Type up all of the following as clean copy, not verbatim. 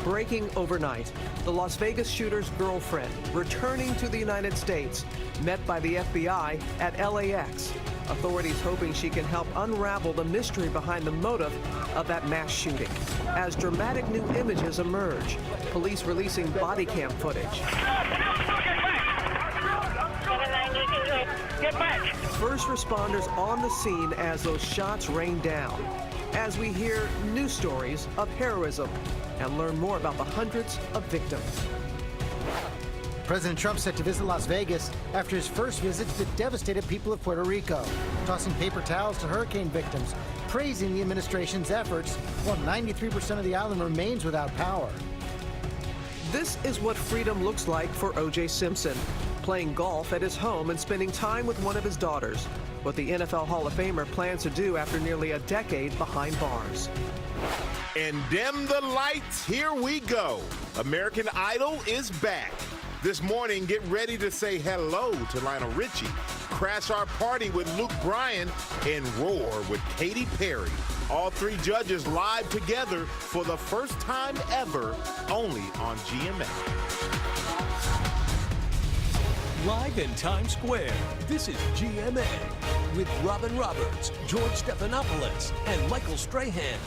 Breaking overnight, the Las Vegas shooter's girlfriend returning to the United States, met by the FBI at LAX. Authorities hoping she can help unravel the mystery behind the motive of that mass shooting. As dramatic new images emerge, police releasing body cam footage. Get back! First responders on the scene as those shots rain down. As we hear new stories of heroism and learn more about the hundreds of victims. President Trump set to visit Las Vegas after his first visit to the devastated people of Puerto Rico, tossing paper towels to hurricane victims, praising the administration's efforts, while 93% of the island remains without power. This is what freedom looks like for O.J. Simpson, playing golf at his home and spending time with one of his daughters, what the NFL Hall of Famer plans to do after nearly a decade behind bars. And dim the lights, here we go. American Idol is back. This morning, get ready to say hello to Lionel Richie, crash our party with Luke Bryan, and roar with Katy Perry. All three judges live together for the first time ever, only on GMA. Live in Times Square, this is GMA with Robin Roberts, George Stephanopoulos, and Michael Strahan.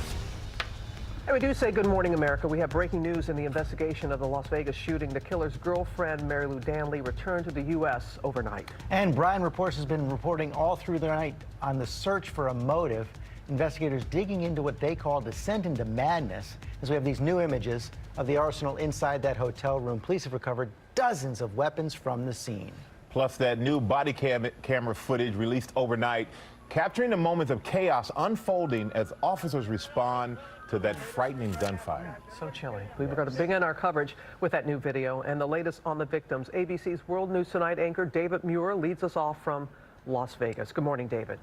And we do say good morning, America. We have breaking news in the investigation of the Las Vegas shooting. The killer's girlfriend, Mary Lou Danley, returned to the U.S. overnight. And Brian Reports has been reporting all through the night on the search for a motive. Investigators digging into what they call descent into madness, as we have these new images of the arsenal inside that hotel room. Police have recovered dozens of weapons from the scene. Plus that new body camera footage released overnight, capturing the moments of chaos unfolding as officers respond to that frightening gunfire. So chilling. We've got to begin our coverage with that new video and the latest on the victims. ABC's World News Tonight anchor David Muir leads us off from Las Vegas. Good morning, David.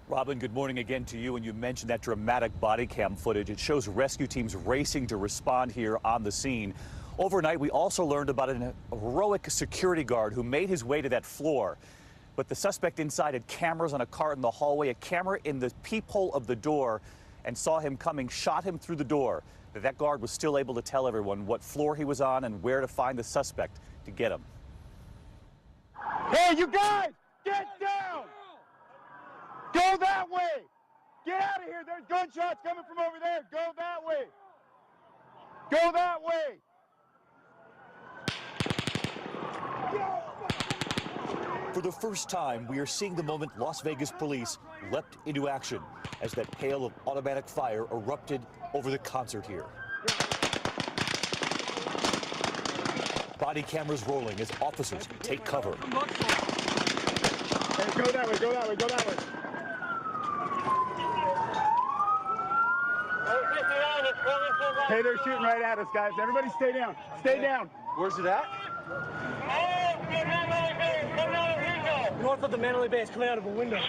Robin, good morning again to you. And you mentioned that dramatic body cam footage. It shows rescue teams racing to respond here on the scene. Overnight, we also learned about an heroic security guard who made his way to that floor. But the suspect inside had cameras on a cart in the hallway, a camera in the peephole of the door, and saw him coming, shot him through the door. That guard was still able to tell everyone what floor he was on and where to find the suspect to get him. Hey, you guys, get down! Go that way! Get out of here! There's gunshots coming from over there! Go that way! Go that way! For the first time, we are seeing the moment Las Vegas police leapt into action as that hail of automatic fire erupted over the concert here. Body cameras rolling as officers take cover. Hey, go that way, go that way, go that way. Hey, they're shooting right at us, guys. Everybody stay down. Stay down. Where's it at? North of the Mandalay Bay is coming out of a window.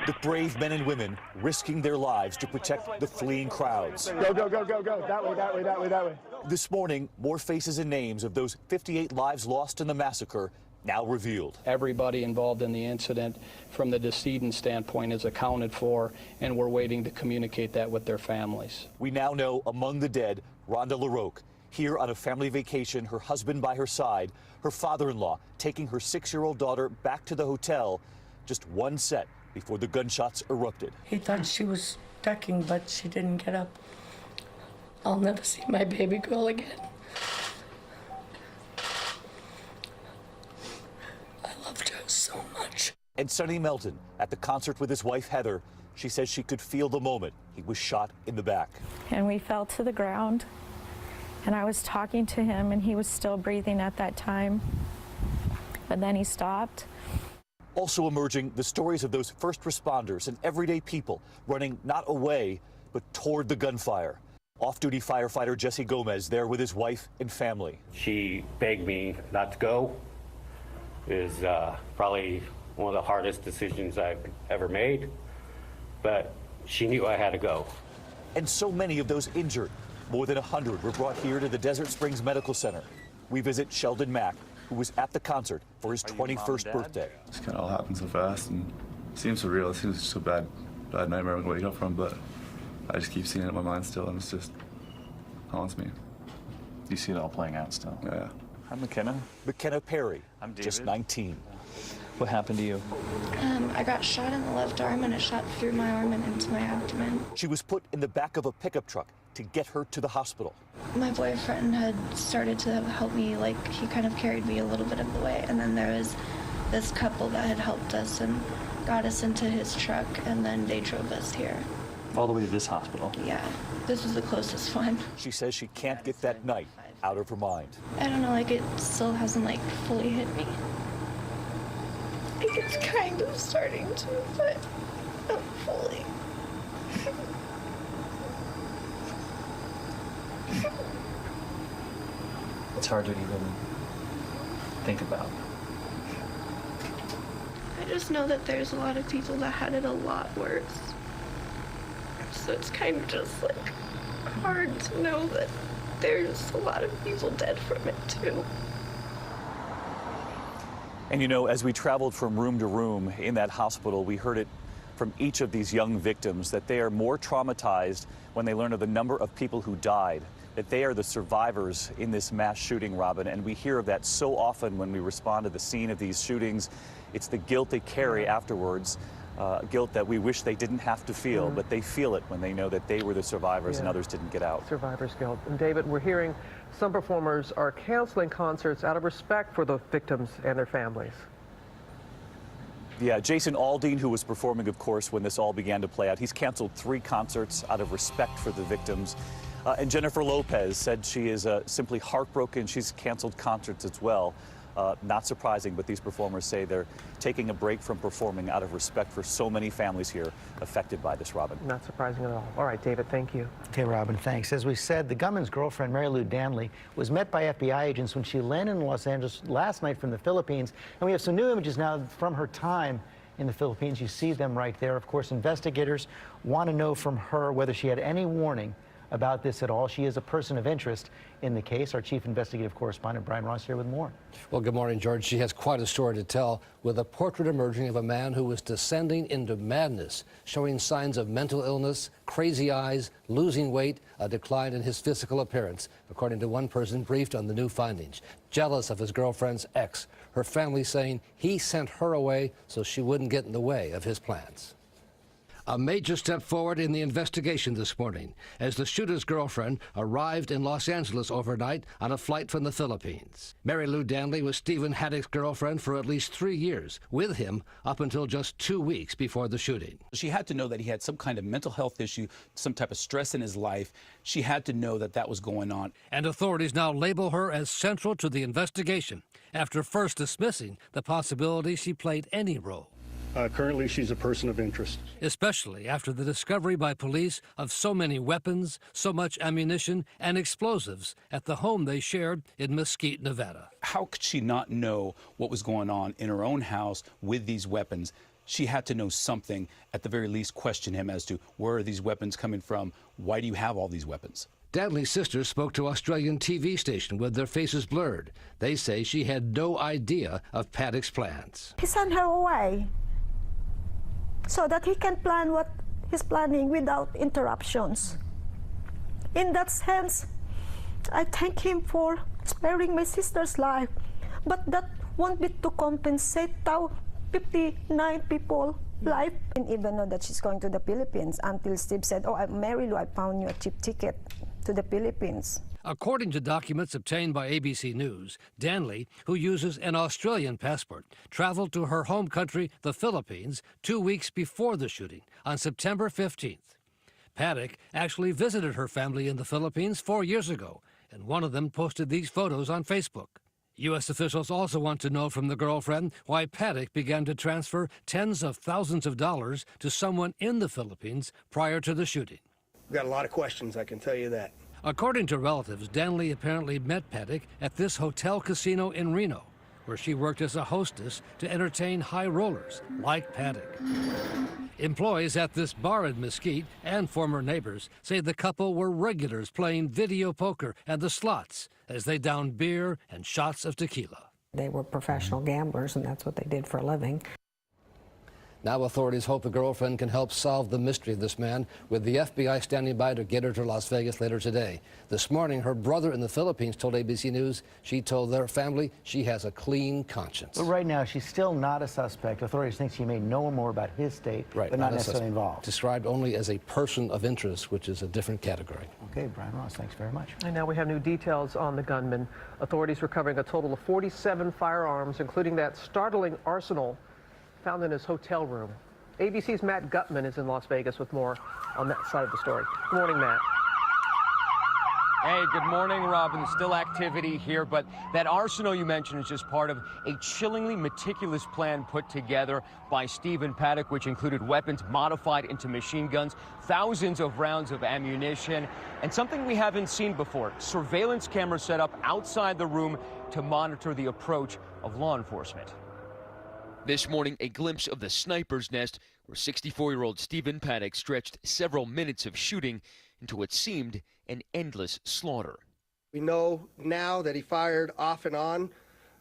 The brave men and women risking their lives to protect the fleeing crowds. Go, go, go, go, go. That way, that way, that way, that way. This morning, more faces and names of those 58 lives lost in the massacre now revealed. Everybody involved in the incident from the decedent standpoint is accounted for, and we're waiting to communicate that with their families. We now know among the dead, Rhonda LaRoque, here on a family vacation, her husband by her side, her father-in-law taking her 6-year-old daughter back to the hotel, just one set before the gunshots erupted. He thought she was ducking, but she didn't get up. I'll never see my baby girl again. I loved her so much. And Sonny Melton at the concert with his wife, Heather. She says she could feel the moment he was shot in the back. And we fell to the ground, and I was talking to him, and he was still breathing at that time. But then he stopped. Also emerging, the stories of those first responders and everyday people running not away, but toward the gunfire. Off-duty firefighter Jesse Gomez there with his wife and family. She begged me not to go. It was probably one of the hardest decisions I've ever made, but she knew I had to go. And so many of those injured, more than 100, were brought here to the Desert Springs Medical Center. We visit Sheldon Mack, who was at the concert for his 21st birthday. This kind of all happened so fast and it seems surreal. It seems just a bad nightmare I'm going to wake up from, but I just keep seeing it in my mind still, and it's just haunts me. You see it all playing out still? Yeah. I'm McKenna. McKenna Perry. I'm David. Just 19. What happened to you? I got shot in the left arm, and it shot through my arm and into my abdomen. She was put in the back of a pickup truck to get her to the hospital. My boyfriend had started to help me, like he kind of carried me a little bit of the way, and then there was this couple that had helped us and got us into his truck, and then they drove us here. All the way to this hospital? Yeah, this was the closest one. She says she can't get that night out of her mind. I don't know, like it still hasn't like fully hit me. Like it's kind of starting to, but not fully. It's hard to even think about. I just know that there's a lot of people that had it a lot worse. So it's kind of just like hard to know that there's a lot of people dead from it too. And you know, as we traveled from room to room in that hospital, we heard it from each of these young victims that they are more traumatized when they learn of the number of people who died, that they are the survivors in this mass shooting, Robin. And we hear of that so often when we respond to the scene of these shootings. It's the guilt they carry afterwards, guilt that we wish they didn't have to feel, but they feel it when they know that they were the survivors and others didn't get out. Survivor's guilt. And David, we're hearing some performers are canceling concerts out of respect for the victims and their families. Yeah, Jason Aldean, who was performing, of course, when this all began to play out, he's canceled 3 concerts out of respect for the victims. And Jennifer Lopez said she is simply heartbroken. She's canceled concerts as well. Not surprising, but these performers say they're taking a break from performing out of respect for so many families here affected by this, Robin. Not surprising at all. All right, David, thank you. Okay, Robin, thanks. As we said, the gunman's girlfriend, Mary Lou Danley, was met by FBI agents when she landed in Los Angeles last night from the Philippines. And we have some new images now from her time in the Philippines. You see them right there. Of course, investigators want to know from her whether she had any warning about this at all. She is a person of interest in the case. Our chief investigative correspondent, Brian Ross, here with more. Well, good morning, George. She has quite a story to tell, with a portrait emerging of a man who was descending into madness, showing signs of mental illness, crazy eyes, losing weight, a decline in his physical appearance, according to one person briefed on the new findings. Jealous of his girlfriend's ex, her family saying he sent her away so she wouldn't get in the way of his plans. A major step forward in the investigation this morning as the shooter's girlfriend arrived in Los Angeles overnight on a flight from the Philippines. Mary Lou Danley was Stephen Haddock's girlfriend for at least 3 years, with him up until just 2 weeks before the shooting. She had to know that he had some kind of mental health issue, some type of stress in his life. She had to know that that was going on. And authorities now label her as central to the investigation after first dismissing the possibility she played any role. Currently, she's a person of interest. Especially after the discovery by police of so many weapons, so much ammunition, and explosives at the home they shared in Mesquite, Nevada. How could she not know what was going on in her own house with these weapons? She had to know something, at the very least question him as to where are these weapons coming from? Why do you have all these weapons? Danley's sisters spoke to Australian TV station with their faces blurred. They say she had no idea of Paddock's plans. He sent her away so that he can plan what he's planning without interruptions. In that sense, I thank him for sparing my sister's life, but that won't be to compensate 59 people's life. I didn't even know that she's going to the Philippines until Steve said, "Oh, Mary Lou, I found you a cheap ticket to the Philippines." According to documents obtained by ABC News, Danley, who uses an Australian passport, traveled to her home country, the Philippines, 2 weeks before the shooting, on September 15th. Paddock actually visited her family in the Philippines 4 years ago, and one of them posted these photos on Facebook. U.S. officials also want to know from the girlfriend why Paddock began to transfer tens of thousands of dollars to someone in the Philippines prior to the shooting. We've got a lot of questions, I can tell you that. According to relatives, Danley apparently met Paddock at this hotel casino in Reno, where she worked as a hostess to entertain high rollers like Paddock. Employees at this bar in Mesquite and former neighbors say the couple were regulars playing video poker and the slots as they downed beer and shots of tequila. They were professional gamblers, and that's what they did for a living. Now authorities hope the girlfriend can help solve the mystery of this man, with the FBI standing by to get her to Las Vegas later today. This morning, her brother in the Philippines told ABC News she told their family she has a clean conscience. But right now, she's still not a suspect. Authorities think she may know more about his state, but not necessarily involved. Described only as a person of interest, which is a different category. Okay, Brian Ross, thanks very much. And now we have new details on the gunman. Authorities recovering a total of 47 firearms, including that startling arsenal found in his hotel room. ABC's Matt Gutman is in Las Vegas with more on that side of the story. Good morning, Matt. Hey, good morning, Robin. Still activity here, but that arsenal you mentioned is just part of a chillingly meticulous plan put together by Stephen Paddock, which included weapons modified into machine guns, thousands of rounds of ammunition, and something we haven't seen before, surveillance cameras set up outside the room to monitor the approach of law enforcement. This morning, a glimpse of the sniper's nest where 64-year-old Stephen Paddock stretched several minutes of shooting into what seemed an endless slaughter. We know now that he fired off and on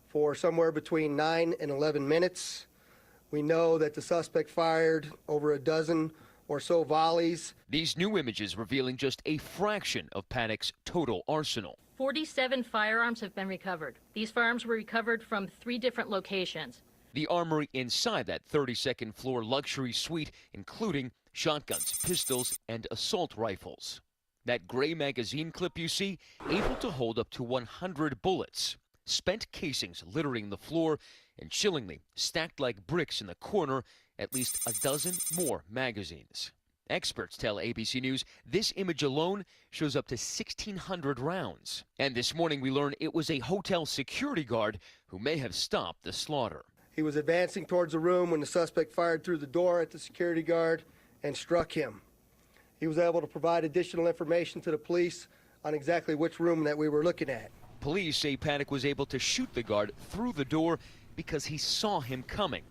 for somewhere between 9 and 11 minutes. We know that the suspect fired over a dozen or so volleys. These new images revealing just a fraction of Paddock's total arsenal. 47 firearms have been recovered. These firearms were recovered from 3 different locations. The armory inside that 32nd floor luxury suite, including shotguns, pistols, and assault rifles. That gray magazine clip you see, able to hold up to 100 bullets. Spent casings littering the floor, and chillingly, stacked like bricks in the corner, at least a dozen more magazines. Experts tell ABC News this image alone shows up to 1,600 rounds. And this morning we learn it was a hotel security guard who may have stopped the slaughter. He was advancing towards the room when the suspect fired through the door at the security guard and struck him. He was able to provide additional information to the police on exactly which room that we were looking at. Police say Paddock was able to shoot the guard through the door because he saw him coming.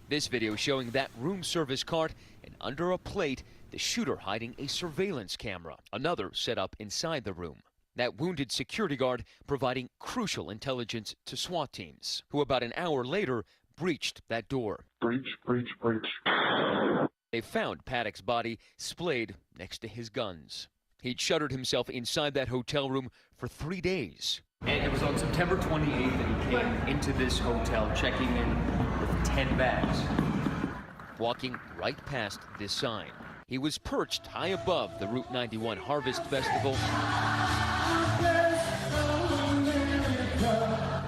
This video showing that room service cart, and under a plate, the shooter hiding a surveillance camera, another set up inside the room. That wounded security guard providing crucial intelligence to SWAT teams, who about an hour later breached that door. Breach. They found Paddock's body splayed next to his guns. He'd shuttered himself inside that hotel room for 3 days. And it was on September 28th that he came into this hotel, checking in with 10 bags. Walking right past this sign. He was perched high above the Route 91 Harvest Festival,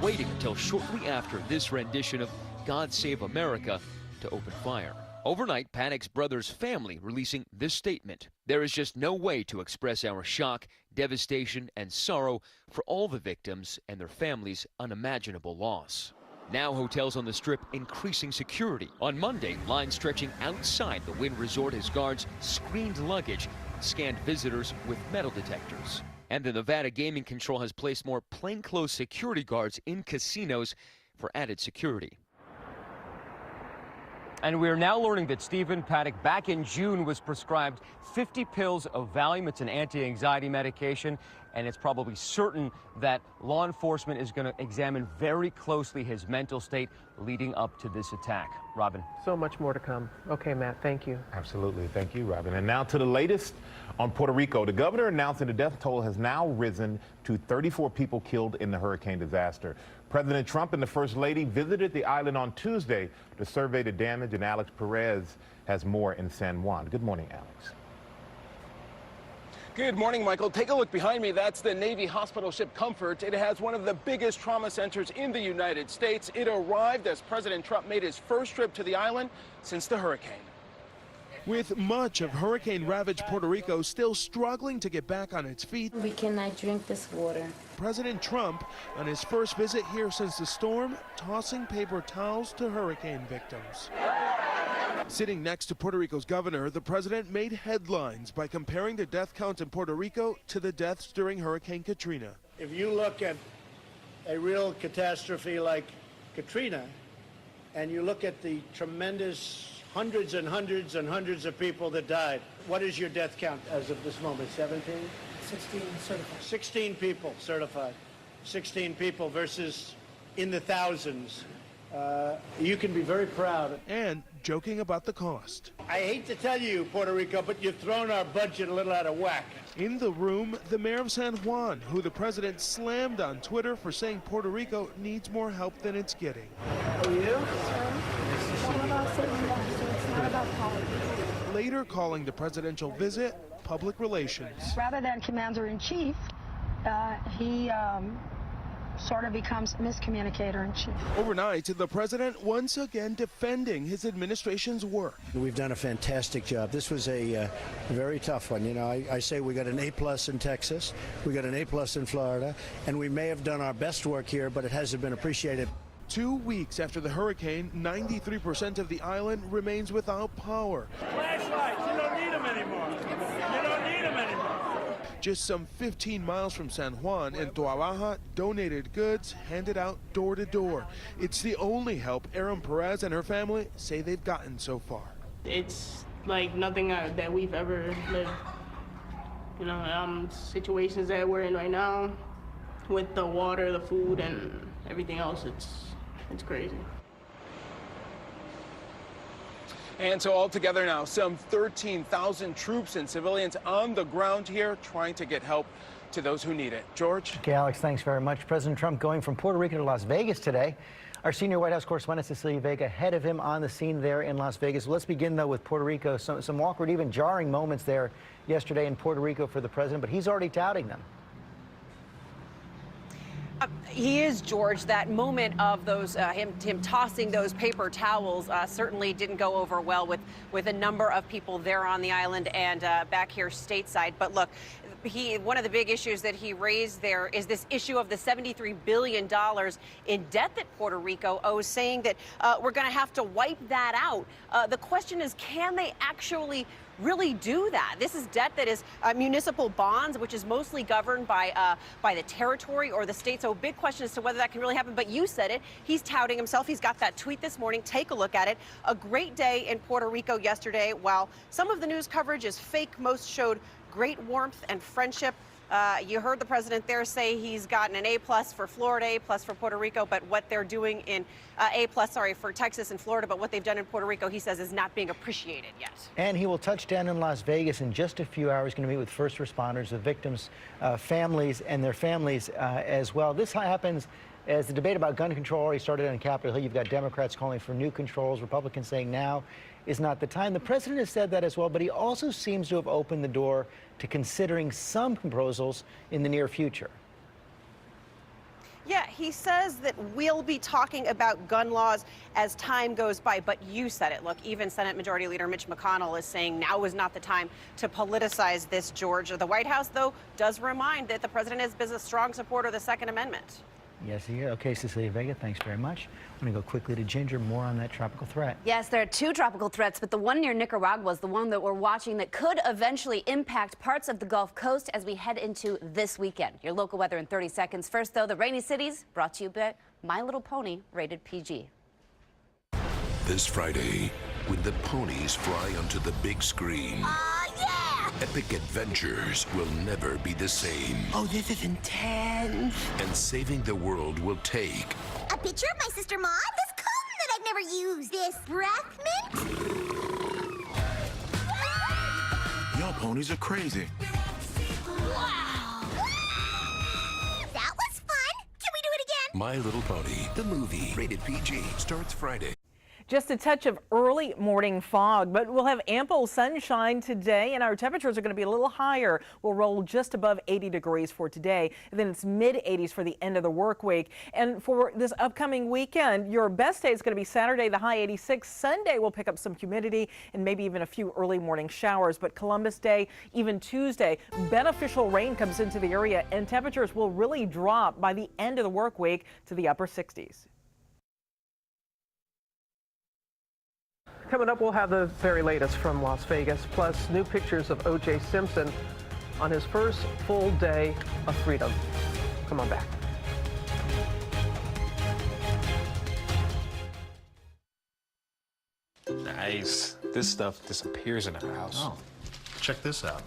waiting until shortly after this rendition of God Save America to open fire. Overnight, Paddock's brother's family releasing this statement. There is just no way to express our shock, devastation, and sorrow for all the victims and their families' unimaginable loss. Now hotels on the Strip increasing security. On Monday, lines stretching outside the Wynn Resort as guards screened luggage and scanned visitors with metal detectors. And the Nevada Gaming Control has placed more plainclothes security guards in casinos for added security. And we are now learning that Stephen Paddock back in June was prescribed 50 pills of Valium. It's an anti-anxiety medication, and it's probably certain that law enforcement is going to examine very closely his mental state leading up to this attack. Robin. So much more to come. Okay, Matt, thank you. Absolutely. Thank you, Robin. And now to the latest on Puerto Rico. The governor announcing the death toll has now risen to 34 people killed in the hurricane disaster. President Trump and the First Lady visited the island on Tuesday to survey the damage, and Alex Perez has more in San Juan. Good morning, Alex. Good morning, Michael. Take a look behind me. That's the Navy hospital ship Comfort. It has one of the biggest trauma centers in the United States. It arrived as President Trump made his first trip to the island since the hurricane. With much of hurricane-ravaged Puerto Rico still struggling to get back on its feet, we cannot drink this water. President Trump, on his first visit here since the storm, tossing paper towels to hurricane victims. Sitting next to Puerto Rico's governor, the president made headlines by comparing the death count in Puerto Rico to the deaths during Hurricane Katrina. If you look at a real catastrophe like Katrina, and you look at the tremendous hundreds and hundreds and hundreds of people that died, what is your death count as of this moment? 17? 16 certified. 16 people certified. 16 people versus in the thousands. You can be very proud. And joking about the cost. I hate to tell you, Puerto Rico, but you've thrown our budget a little out of whack. In the room, the mayor of San Juan, who the president slammed on Twitter for saying Puerto Rico needs more help than it's getting. How are you? Later calling the presidential visit public relations. Rather than commander-in-chief, he sort of becomes miscommunicator-in-chief. Overnight, the president once again defending his administration's work. We've done a fantastic job. This was a very tough one. You know, I say we got an A+ in Texas, we got an A+ in Florida, and we may have done our best work here, but it hasn't been appreciated. 2 weeks after the hurricane, 93% of the island remains without power. Flashlights, you don't need them anymore. You don't need them anymore. Just some 15 miles from San Juan, and Toa Baja donated goods handed out door to door. It's the only help Erin Perez and her family say they've gotten so far. It's like nothing that we've ever lived. You know, situations that we're in right now with the water, the food, and everything else, it's crazy. And so altogether now, some 13,000 troops and civilians on the ground here trying to get help to those who need it. George? Okay, Alex, thanks very much. President Trump going from Puerto Rico to Las Vegas today. Our senior White House correspondent, Cecilia Vega, ahead of him on the scene there in Las Vegas. Let's begin, though, with Puerto Rico. Some awkward, even jarring moments there yesterday in Puerto Rico for the president, but he's already touting them. He is, George. That moment of those him tossing those paper towels certainly didn't go over well with a number of people there on the island and back here stateside. But look, one of the big issues that he raised there is this issue of the $73 billion in debt that Puerto Rico owes, saying that we're going to have to wipe that out. The question is, can they actually really do that? This is debt that is municipal bonds, which is mostly governed by the territory or the state. So a big question as to whether that can really happen. But you said it. He's touting himself. He's got that tweet this morning. Take a look at it. A great day in Puerto Rico yesterday. While some of the news coverage is fake, most showed great warmth and friendship. You heard the president there say he's gotten an A+ for Florida, A+ for Puerto Rico, but what they're doing in A+ for Texas and Florida, but what they've done in Puerto Rico, he says, is not being appreciated yet. And he will touch down in Las Vegas in just a few hours. Going to meet with first responders, the victims' families, and their families as well. This happens as the debate about gun control already started on Capitol Hill. You've got Democrats calling for new controls, Republicans saying now is not the time. The president has said that as well, but he also seems to have opened the door to considering some proposals in the near future. Yeah, he says that we'll be talking about gun laws as time goes by, but you said it. Look, even Senate Majority Leader Mitch McConnell is saying now is not the time to politicize this, George. The White House, though, does remind that the president has been a strong supporter of the Second Amendment. Yes, he is. Okay, Cecilia Vega, thanks very much. I'm going to go quickly to Ginger, more on that tropical threat. Yes, there are two tropical threats, but the one near Nicaragua is the one that we're watching that could eventually impact parts of the Gulf Coast as we head into this weekend. Your local weather in 30 seconds. First, though, the rainy cities brought to you by My Little Pony, rated PG. This Friday, when the ponies fly onto the big screen. Epic adventures will never be the same. Oh, this is intense. And saving the world will take A picture of my sister Maud? This cotton that I've never used. This breath mint? Y'all ponies are crazy. Wow. That was fun. Can we do it again? My Little Pony, the movie, rated PG, starts Friday. Just a touch of early morning fog, but we'll have ample sunshine today, and our temperatures are going to be a little higher. We'll roll just above 80 degrees for today, and then it's mid-80s for the end of the work week. And for this upcoming weekend, your best day is going to be Saturday, the high 86. Sunday will pick up some humidity and maybe even a few early morning showers. But Columbus Day, even Tuesday, beneficial rain comes into the area, and temperatures will really drop by the end of the work week to the upper 60s. Coming up, we'll have the very latest from Las Vegas, plus new pictures of O.J. Simpson on his first full day of freedom. Come on back. Nice. This stuff disappears in our house. Oh, check this out.